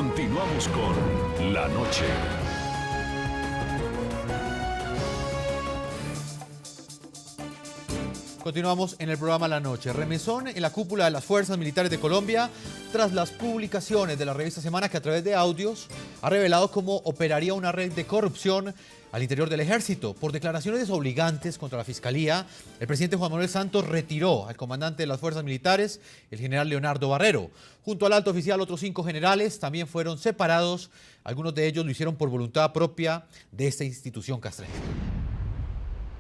Continuamos con La Noche. Continuamos en el programa La Noche. Remesón en la cúpula de las Fuerzas Militares de Colombia tras las publicaciones de la revista Semana, que a través de audios ha revelado cómo operaría una red de corrupción al interior del ejército. Por declaraciones desobligantes contra la Fiscalía, el presidente Juan Manuel Santos retiró al comandante de las Fuerzas Militares, el general Leonardo Barrero. Junto al alto oficial, otros 5 generales también fueron separados. Algunos de ellos lo hicieron por voluntad propia de esta institución castrense.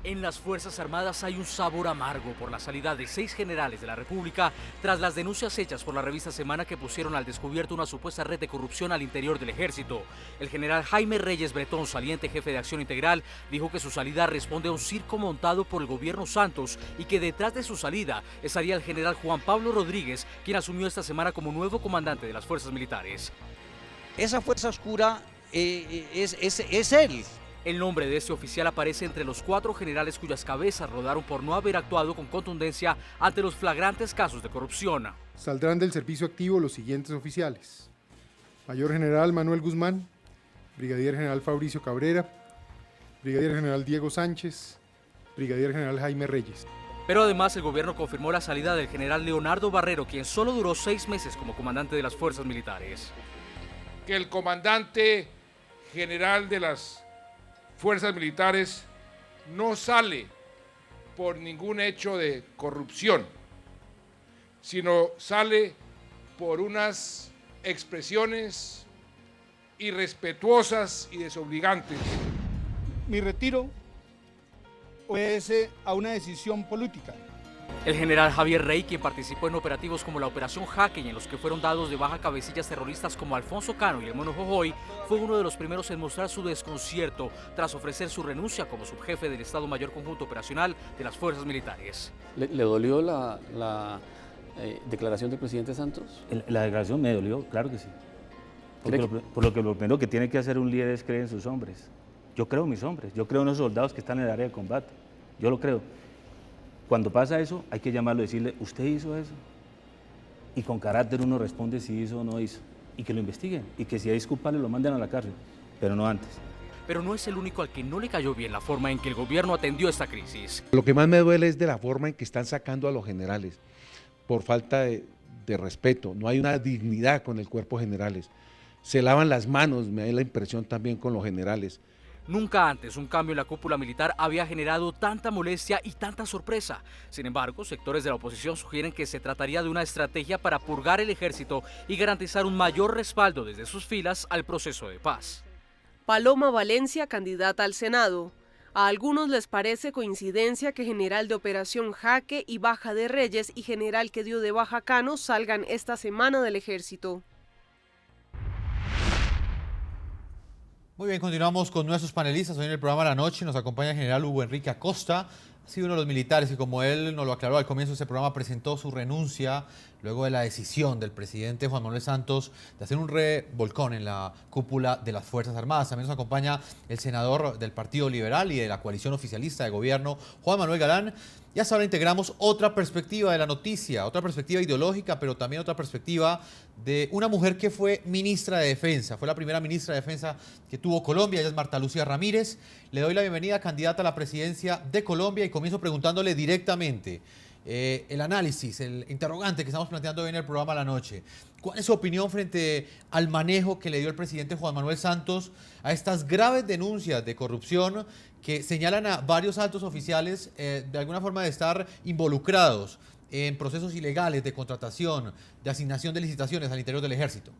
En las Fuerzas Armadas hay un sabor amargo por la salida de 6 generales de la República tras las denuncias hechas por la revista Semana que pusieron al descubierto una supuesta red de corrupción al interior del ejército. El general Jaime Reyes Bretón, saliente jefe de Acción Integral, dijo que su salida responde a un circo montado por el gobierno Santos y que detrás de su salida estaría el general Juan Pablo Rodríguez, quien asumió esta semana como nuevo comandante de las Fuerzas Militares. Esa fuerza oscura es él. El nombre de este oficial aparece entre los 4 generales cuyas cabezas rodaron por no haber actuado con contundencia ante los flagrantes casos de corrupción. Saldrán del servicio activo los siguientes oficiales: Mayor General Manuel Guzmán, Brigadier General Fabricio Cabrera, Brigadier General Diego Sánchez, Brigadier General Jaime Reyes. Pero además el gobierno confirmó la salida del general Leonardo Barrero, quien solo duró 6 meses como comandante de las Fuerzas Militares. Que el comandante general de las Fuerzas Militares no sale por ningún hecho de corrupción, sino sale por unas expresiones irrespetuosas y desobligantes. Mi retiro obedece a una decisión política. El general Javier Rey, quien participó en operativos como la Operación Jaque y en los que fueron dados de baja cabecillas terroristas como Alfonso Cano y el Mono Jojoy, fue uno de los primeros en mostrar su desconcierto tras ofrecer su renuncia como subjefe del Estado Mayor Conjunto Operacional de las Fuerzas Militares. ¿Le dolió la declaración del presidente Santos? La declaración me dolió, claro que sí. Por lo primero que tiene que hacer un líder es creer en sus hombres. Yo creo en mis hombres, yo creo en los soldados que están en el área de combate, yo lo creo. Cuando pasa eso, hay que llamarlo y decirle, usted hizo eso. Y con carácter uno responde si hizo o no hizo. Y que lo investiguen. Y que si hay culpable lo manden a la cárcel. Pero no antes. Pero no es el único al que no le cayó bien la forma en que el gobierno atendió esta crisis. Lo que más me duele es de la forma en que están sacando a los generales. Por falta de respeto. No hay una dignidad con el cuerpo de generales. Se lavan las manos, me da la impresión también con los generales. Nunca antes un cambio en la cúpula militar había generado tanta molestia y tanta sorpresa. Sin embargo, sectores de la oposición sugieren que se trataría de una estrategia para purgar el ejército y garantizar un mayor respaldo desde sus filas al proceso de paz. Paloma Valencia, candidata al Senado. A algunos les parece coincidencia que general de Operación Jaque y baja de Reyes y general que dio de baja Cano salgan esta semana del ejército. Muy bien, continuamos con nuestros panelistas. Hoy en el programa La Noche nos acompaña el general Hugo Enrique Acosta. Ha sido uno de los militares y, como él nos lo aclaró al comienzo de este programa, presentó su renuncia luego de la decisión del presidente Juan Manuel Santos de hacer un revolcón en la cúpula de las Fuerzas Armadas. También nos acompaña el senador del Partido Liberal y de la coalición oficialista de gobierno, Juan Manuel Galán. Y hasta ahora integramos otra perspectiva de la noticia, otra perspectiva ideológica, pero también otra perspectiva de una mujer que fue ministra de Defensa. Fue la primera ministra de Defensa que tuvo Colombia, ella es Marta Lucía Ramírez. Le doy la bienvenida, candidata a la presidencia de Colombia, y comienzo preguntándole directamente el análisis, el interrogante que estamos planteando hoy en el programa La Noche. ¿Cuál es su opinión frente al manejo que le dio el presidente Juan Manuel Santos a estas graves denuncias de corrupción que señalan a varios altos oficiales de alguna forma de estar involucrados en procesos ilegales de contratación, de asignación de licitaciones al interior del ejército?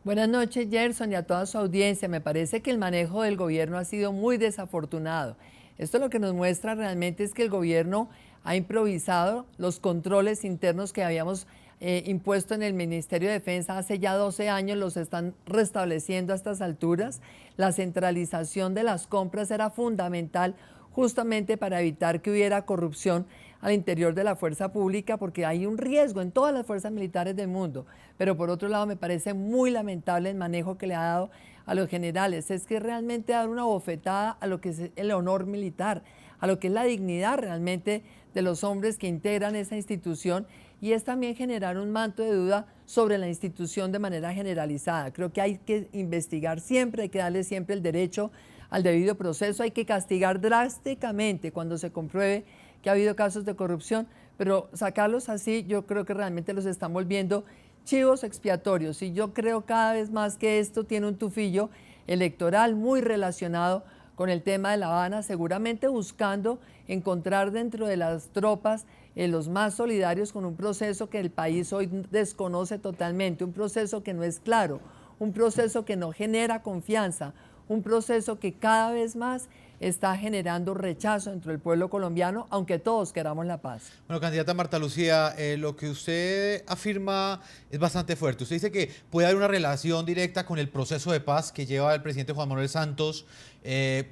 Buenas noches, Gerson, y a toda su audiencia. Me parece que el manejo del gobierno ha sido muy desafortunado. Esto lo que nos muestra realmente es que el gobierno ha improvisado los controles internos que habíamos impuesto en el Ministerio de Defensa hace ya 12 años, los están restableciendo a estas alturas. La centralización de las compras era fundamental justamente para evitar que hubiera corrupción al interior de la fuerza pública, porque hay un riesgo en todas las fuerzas militares del mundo. Pero por otro lado me parece muy lamentable el manejo que le ha dado a los generales. Es que realmente dar una bofetada a lo que es el honor militar, a lo que es la dignidad realmente de los hombres que integran esa institución, y es también generar un manto de duda sobre la institución de manera generalizada. Creo que hay que investigar siempre, hay que darle siempre el derecho al debido proceso, hay que castigar drásticamente cuando se compruebe que ha habido casos de corrupción, pero sacarlos así yo creo que realmente los están volviendo chivos expiatorios, y yo creo cada vez más que esto tiene un tufillo electoral muy relacionado con el tema de La Habana, seguramente buscando encontrar dentro de las tropas los más solidarios con un proceso que el país hoy desconoce totalmente, un proceso que no es claro, un proceso que no genera confianza, un proceso que cada vez más está generando rechazo dentro del pueblo colombiano, aunque todos queramos la paz. Bueno, candidata Marta Lucía, lo que usted afirma es bastante fuerte. Usted dice que puede haber una relación directa con el proceso de paz que lleva el presidente Juan Manuel Santos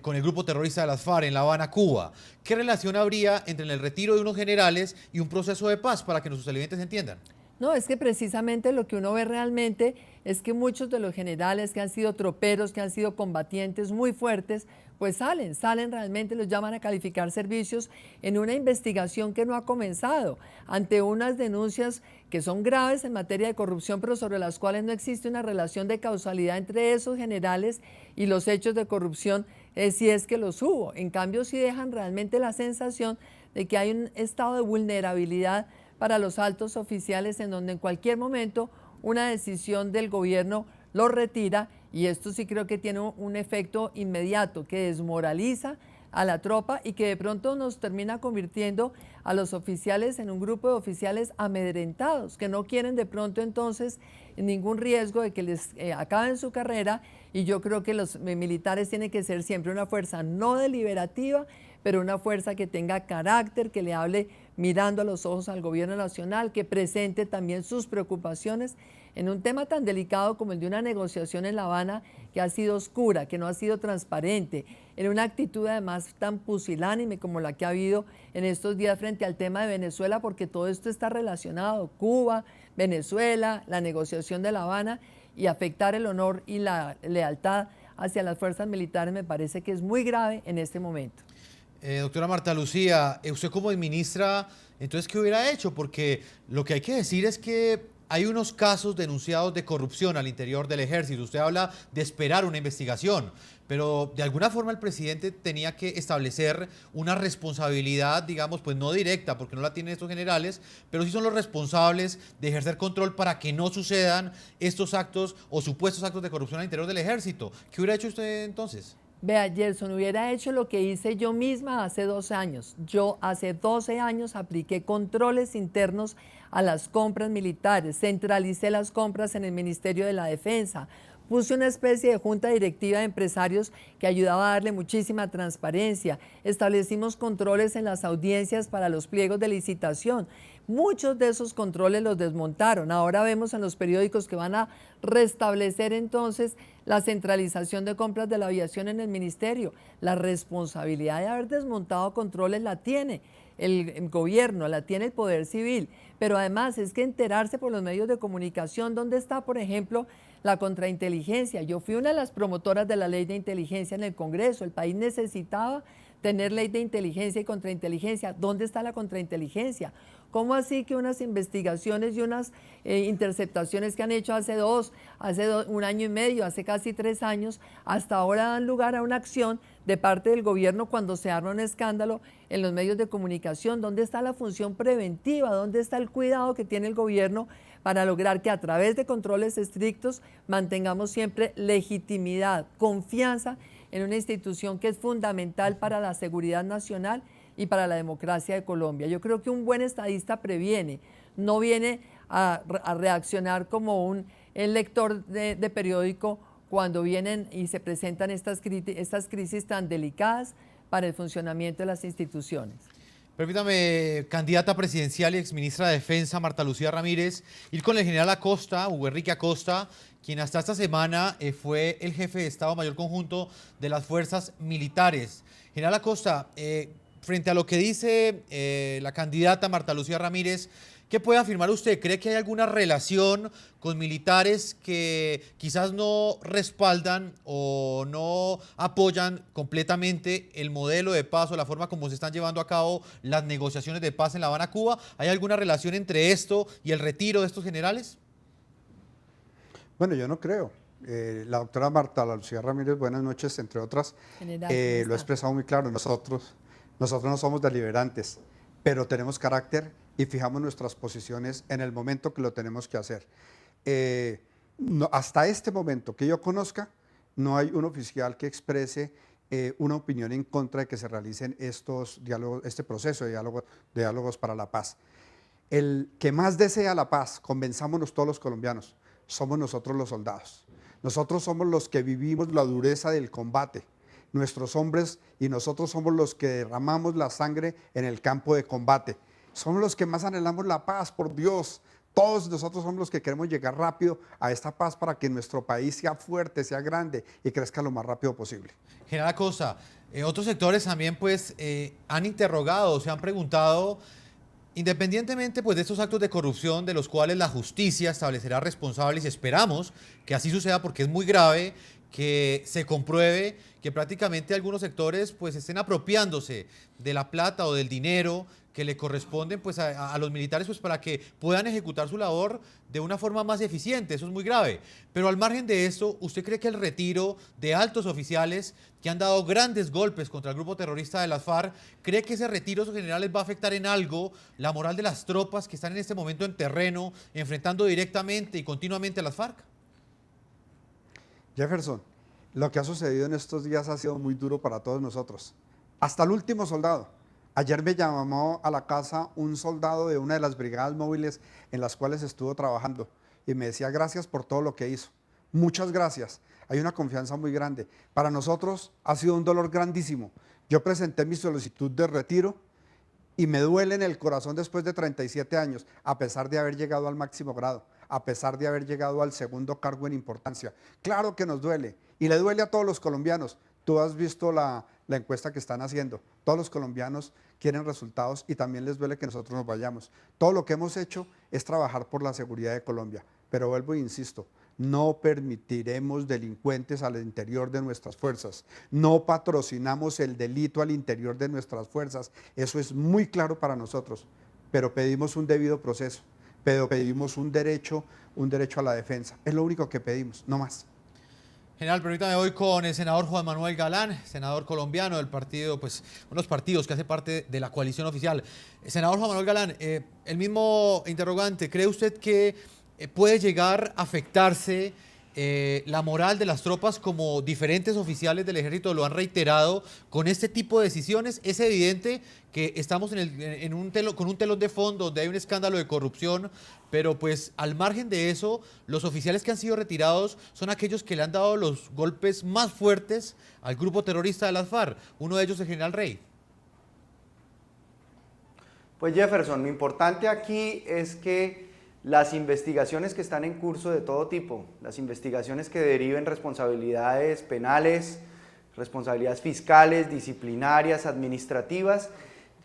con el grupo terrorista de las FARC en La Habana, Cuba. ¿Qué relación habría entre el retiro de unos generales y un proceso de paz, para que nuestros televidentes entiendan? No, es que precisamente lo que uno ve realmente es que muchos de los generales que han sido troperos, que han sido combatientes muy fuertes, pues salen realmente, los llaman a calificar servicios en una investigación que no ha comenzado, ante unas denuncias que son graves en materia de corrupción, pero sobre las cuales no existe una relación de causalidad entre esos generales y los hechos de corrupción, si es que los hubo. En cambio, sí dejan realmente la sensación de que hay un estado de vulnerabilidad para los altos oficiales, en donde en cualquier momento una decisión del gobierno lo retira, y esto sí creo que tiene un efecto inmediato que desmoraliza a la tropa y que de pronto nos termina convirtiendo a los oficiales en un grupo de oficiales amedrentados, que no quieren de pronto entonces ningún riesgo de que les acaben su carrera, y yo creo que los militares tienen que ser siempre una fuerza no deliberativa, pero una fuerza que tenga carácter, que le hable mirando a los ojos al gobierno nacional, que presente también sus preocupaciones en un tema tan delicado como el de una negociación en La Habana que ha sido oscura, que no ha sido transparente, en una actitud además tan pusilánime como la que ha habido en estos días frente al tema de Venezuela, porque todo esto está relacionado, Cuba, Venezuela, la negociación de La Habana, y afectar el honor y la lealtad hacia las fuerzas militares me parece que es muy grave en este momento. Doctora Marta Lucía, usted como ministra, entonces, ¿qué hubiera hecho? Porque lo que hay que decir es que hay unos casos denunciados de corrupción al interior del ejército. Usted habla de esperar una investigación, pero de alguna forma el presidente tenía que establecer una responsabilidad, digamos, pues no directa, porque no la tienen estos generales, pero sí son los responsables de ejercer control para que no sucedan estos actos o supuestos actos de corrupción al interior del ejército. ¿Qué hubiera hecho usted entonces? Vea, Gerson, hubiera hecho lo que hice yo misma hace 12 años. Yo hace 12 años apliqué controles internos a las compras militares, centralicé las compras en el Ministerio de la Defensa, puse una especie de junta directiva de empresarios que ayudaba a darle muchísima transparencia, establecimos controles en las audiencias para los pliegos de licitación. Muchos de esos controles los desmontaron. Ahora vemos en los periódicos que van a restablecer entonces la centralización de compras de la aviación en el ministerio. La responsabilidad de haber desmontado controles la tiene el gobierno, la tiene el Poder Civil, pero además es que enterarse por los medios de comunicación dónde está, por ejemplo, la contrainteligencia. Yo fui una de las promotoras de la ley de inteligencia en el Congreso. El país necesitaba tener ley de inteligencia y contrainteligencia. ¿Dónde está la contrainteligencia? ¿Cómo así que unas investigaciones y unas interceptaciones que han hecho hace un año y medio, hace casi 3 años, hasta ahora dan lugar a una acción de parte del gobierno cuando se arma un escándalo en los medios de comunicación? ¿Dónde está la función preventiva? ¿Dónde está el cuidado que tiene el gobierno para lograr que a través de controles estrictos mantengamos siempre legitimidad, confianza en una institución que es fundamental para la seguridad nacional y para la democracia de Colombia? Yo creo que un buen estadista previene, no viene a reaccionar como un lector de periódico cuando vienen y se presentan estas crisis tan delicadas para el funcionamiento de las instituciones. Permítame, candidata presidencial y exministra de Defensa, Marta Lucía Ramírez, ir con el general Acosta, Hugo Enrique Acosta, quien hasta esta semana fue el jefe de Estado Mayor Conjunto de las Fuerzas Militares. General Acosta, frente a lo que dice la candidata Marta Lucía Ramírez, ¿qué puede afirmar usted? ¿Cree que hay alguna relación con militares que quizás no respaldan o no apoyan completamente el modelo de paz o la forma como se están llevando a cabo las negociaciones de paz en La Habana, Cuba? ¿Hay alguna relación entre esto y el retiro de estos generales? Bueno, yo no creo. La doctora Marta Lucía Ramírez, buenas noches, entre otras, General, lo ha expresado muy claro. Nosotros no somos deliberantes, pero tenemos carácter y fijamos nuestras posiciones en el momento que lo tenemos que hacer. Hasta este momento que yo conozca, no hay un oficial que exprese una opinión en contra de que se realicen estos diálogos, este proceso de diálogos para la paz. El que más desea la paz, convenzámonos todos los colombianos, somos nosotros los soldados. Nosotros somos los que vivimos la dureza del combate. Nuestros hombres y nosotros somos los que derramamos la sangre en el campo de combate. Somos los que más anhelamos la paz, por Dios. Todos nosotros somos los que queremos llegar rápido a esta paz para que nuestro país sea fuerte, sea grande y crezca lo más rápido posible. General Acosta, otros sectores también pues han interrogado, se han preguntado, independientemente pues de estos actos de corrupción de los cuales la justicia establecerá responsables, y esperamos que así suceda porque es muy grave que se compruebe que prácticamente algunos sectores pues estén apropiándose de la plata o del dinero que le corresponden pues a los militares pues para que puedan ejecutar su labor de una forma más eficiente. Eso es muy grave. Pero al margen de esto, ¿usted cree que el retiro de altos oficiales que han dado grandes golpes contra el grupo terrorista de las FARC, cree que ese retiro de esos generales va a afectar en algo la moral de las tropas que están en este momento en terreno, enfrentando directamente y continuamente a las FARC? Jefferson, lo que ha sucedido en estos días ha sido muy duro para todos nosotros. Hasta el último soldado. Ayer me llamó a la casa un soldado de una de las brigadas móviles en las cuales estuvo trabajando y me decía gracias por todo lo que hizo. Muchas gracias. Hay una confianza muy grande. Para nosotros ha sido un dolor grandísimo. Yo presenté mi solicitud de retiro y me duele en el corazón después de 37 años, a pesar de haber llegado al máximo grado, a pesar de haber llegado al segundo cargo en importancia. Claro que nos duele y le duele a todos los colombianos. Tú has visto la encuesta que están haciendo. Todos los colombianos quieren resultados y también les duele que nosotros nos vayamos. Todo lo que hemos hecho es trabajar por la seguridad de Colombia. Pero vuelvo e insisto, no permitiremos delincuentes al interior de nuestras fuerzas. No patrocinamos el delito al interior de nuestras fuerzas. Eso es muy claro para nosotros. Pero pedimos un debido proceso. Pero pedimos un derecho a la defensa. Es lo único que pedimos, no más. General, permítame hoy con el senador Juan Manuel Galán, senador colombiano del partido, pues unos partidos que hace parte de la coalición oficial. Senador Juan Manuel Galán, el mismo interrogante, ¿cree usted que puede llegar a afectarse la moral de las tropas como diferentes oficiales del ejército lo han reiterado con este tipo de decisiones? Es evidente que estamos con un telón de fondo donde hay un escándalo de corrupción, pero pues al margen de eso, los oficiales que han sido retirados son aquellos que le han dado los golpes más fuertes al grupo terrorista de las FARC. Uno de ellos es el general Rey. Pues Jefferson, lo importante aquí es que las investigaciones que están en curso de todo tipo, las investigaciones que deriven responsabilidades penales, responsabilidades fiscales, disciplinarias, administrativas,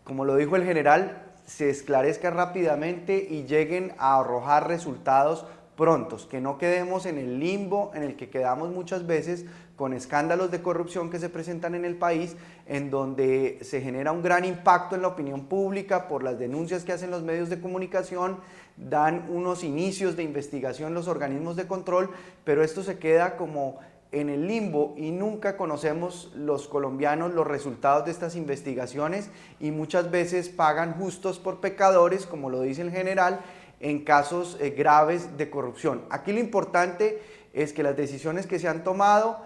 como lo dijo el general, se esclarezca rápidamente y lleguen a arrojar resultados prontos, que no quedemos en el limbo en el que quedamos muchas veces con escándalos de corrupción que se presentan en el país, en donde se genera un gran impacto en la opinión pública por las denuncias que hacen los medios de comunicación, dan unos inicios de investigación los organismos de control, pero esto se queda como en el limbo y nunca conocemos los colombianos los resultados de estas investigaciones y muchas veces pagan justos por pecadores, como lo dice el general, en casos graves de corrupción. Aquí lo importante es que las decisiones que se han tomado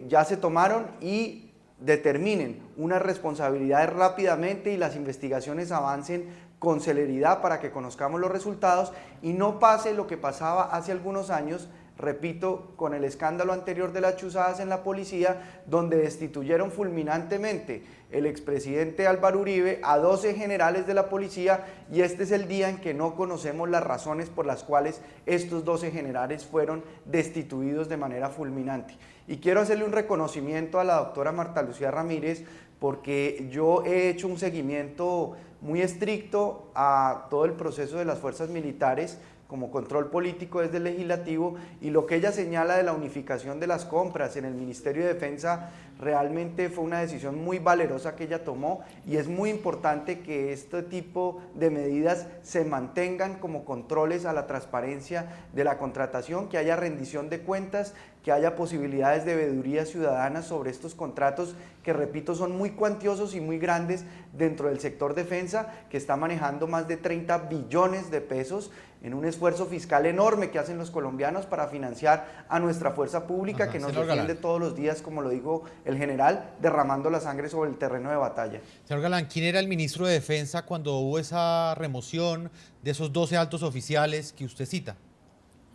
ya se tomaron y determinen unas responsabilidades rápidamente y las investigaciones avancen con celeridad para que conozcamos los resultados y no pase lo que pasaba hace algunos años, repito, con el escándalo anterior de las chuzadas en la policía, donde destituyeron fulminantemente el expresidente Álvaro Uribe a 12 generales de la policía y este es el día en que no conocemos las razones por las cuales estos 12 generales fueron destituidos de manera fulminante. Y quiero hacerle un reconocimiento a la doctora Marta Lucía Ramírez porque yo he hecho un seguimiento muy estricto a todo el proceso de las fuerzas militares. como control político desde el legislativo, y lo que ella señala de la unificación de las compras en el Ministerio de Defensa realmente fue una decisión muy valerosa que ella tomó, y es muy importante que este tipo de medidas se mantengan como controles a la transparencia de la contratación, que haya rendición de cuentas, que haya posibilidades de veeduría ciudadana sobre estos contratos que, repito, son muy cuantiosos y muy grandes dentro del sector defensa, que está manejando más de 30 billones de pesos en un esfuerzo fiscal enorme que hacen los colombianos para financiar a nuestra fuerza pública, que nos defiende todos los días, como lo dijo el general, derramando la sangre sobre el terreno de batalla. Señor Galán, ¿quién era el ministro de Defensa cuando hubo esa remoción de esos 12 altos oficiales que usted cita?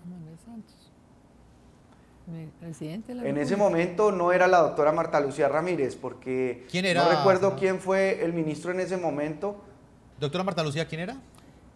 Manuel Santos. Presidente de la En República. ese momento no era la doctora Marta Lucía Ramírez, porque ¿Quién era? no recuerdo quién fue el ministro en ese momento. Doctora Marta Lucía, ¿quién era?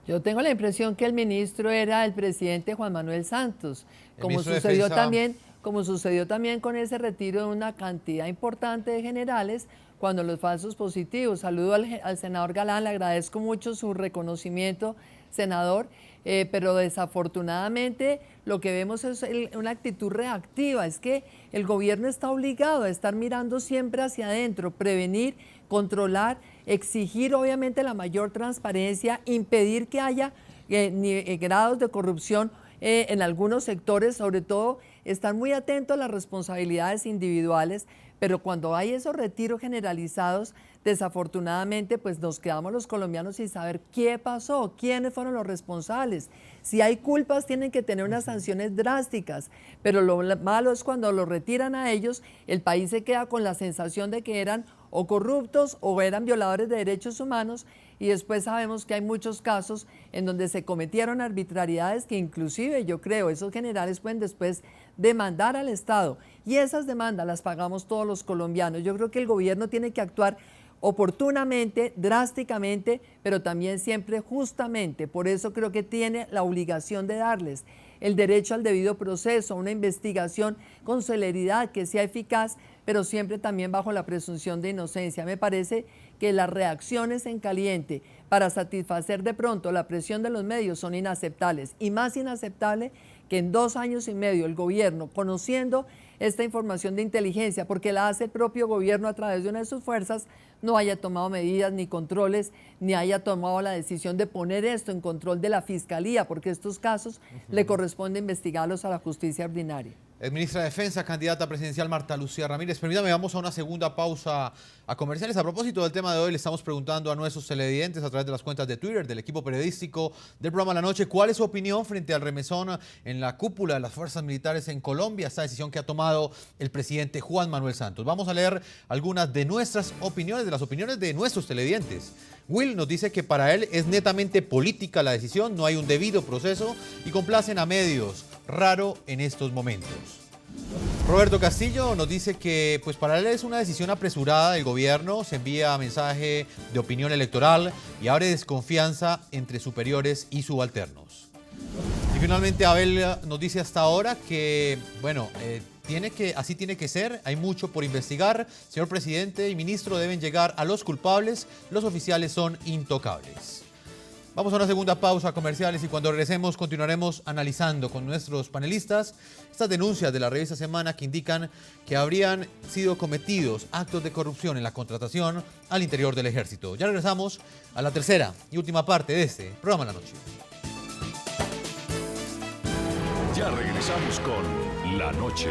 Yo tengo la impresión que el ministro era el presidente Juan Manuel Santos, como sucedió también con ese retiro de una cantidad importante de generales cuando los falsos positivos. Saludo al senador Galán, le agradezco mucho su reconocimiento, senador, pero desafortunadamente lo que vemos es una actitud reactiva, es que el gobierno está obligado a estar mirando siempre hacia adentro, prevenir, controlar, exigir obviamente la mayor transparencia, impedir que haya grados de corrupción en algunos sectores, sobre todo estar muy atentos a las responsabilidades individuales, pero cuando hay esos retiros generalizados, desafortunadamente pues nos quedamos los colombianos sin saber qué pasó, quiénes fueron los responsables. Si hay culpas tienen que tener unas sanciones drásticas, pero lo malo es cuando los retiran a ellos, el país se queda con la sensación de que eran o corruptos o eran violadores de derechos humanos, y después sabemos que hay muchos casos en donde se cometieron arbitrariedades que inclusive yo creo esos generales pueden después demandar al Estado, y esas demandas las pagamos todos los colombianos. Yo creo que el gobierno tiene que actuar oportunamente, drásticamente, pero también siempre justamente. Por eso creo que tiene la obligación de darles el derecho al debido proceso, una investigación con celeridad que sea eficaz, pero siempre también bajo la presunción de inocencia. Me parece que las reacciones en caliente para satisfacer de pronto la presión de los medios son inaceptables, y más inaceptable que en 2 años y medio el gobierno, conociendo esta información de inteligencia, porque la hace el propio gobierno a través de una de sus fuerzas, no haya tomado medidas ni controles, ni haya tomado la decisión de poner esto en control de la Fiscalía, porque estos casos le corresponde investigarlos a la justicia ordinaria. Ministra de Defensa, candidata presidencial Marta Lucía Ramírez. Permítame, vamos a una segunda pausa a comerciales. A propósito del tema de hoy, le estamos preguntando a nuestros televidentes a través de las cuentas de Twitter del equipo periodístico del programa La Noche, ¿cuál es su opinión frente al remesón en la cúpula de las fuerzas militares en Colombia? Esta decisión que ha tomado el presidente Juan Manuel Santos. Vamos a leer algunas de nuestras opiniones, de las opiniones de nuestros televidentes. Will nos dice que para él es netamente política la decisión, no hay un debido proceso y complacen a medios. Raro en estos momentos. Roberto Castillo nos dice que pues para él es una decisión apresurada del gobierno, se envía mensaje de opinión electoral y abre desconfianza entre superiores y subalternos. Y finalmente Abel nos dice hasta ahora que, bueno, así tiene que ser, hay mucho por investigar. Señor presidente y ministro, deben llegar a los culpables, los oficiales son intocables. Vamos a una segunda pausa comerciales y cuando regresemos continuaremos analizando con nuestros panelistas estas denuncias de la revista Semana que indican que habrían sido cometidos actos de corrupción en la contratación al interior del ejército. Ya regresamos a la tercera y última parte de este programa La Noche. Ya regresamos con La Noche.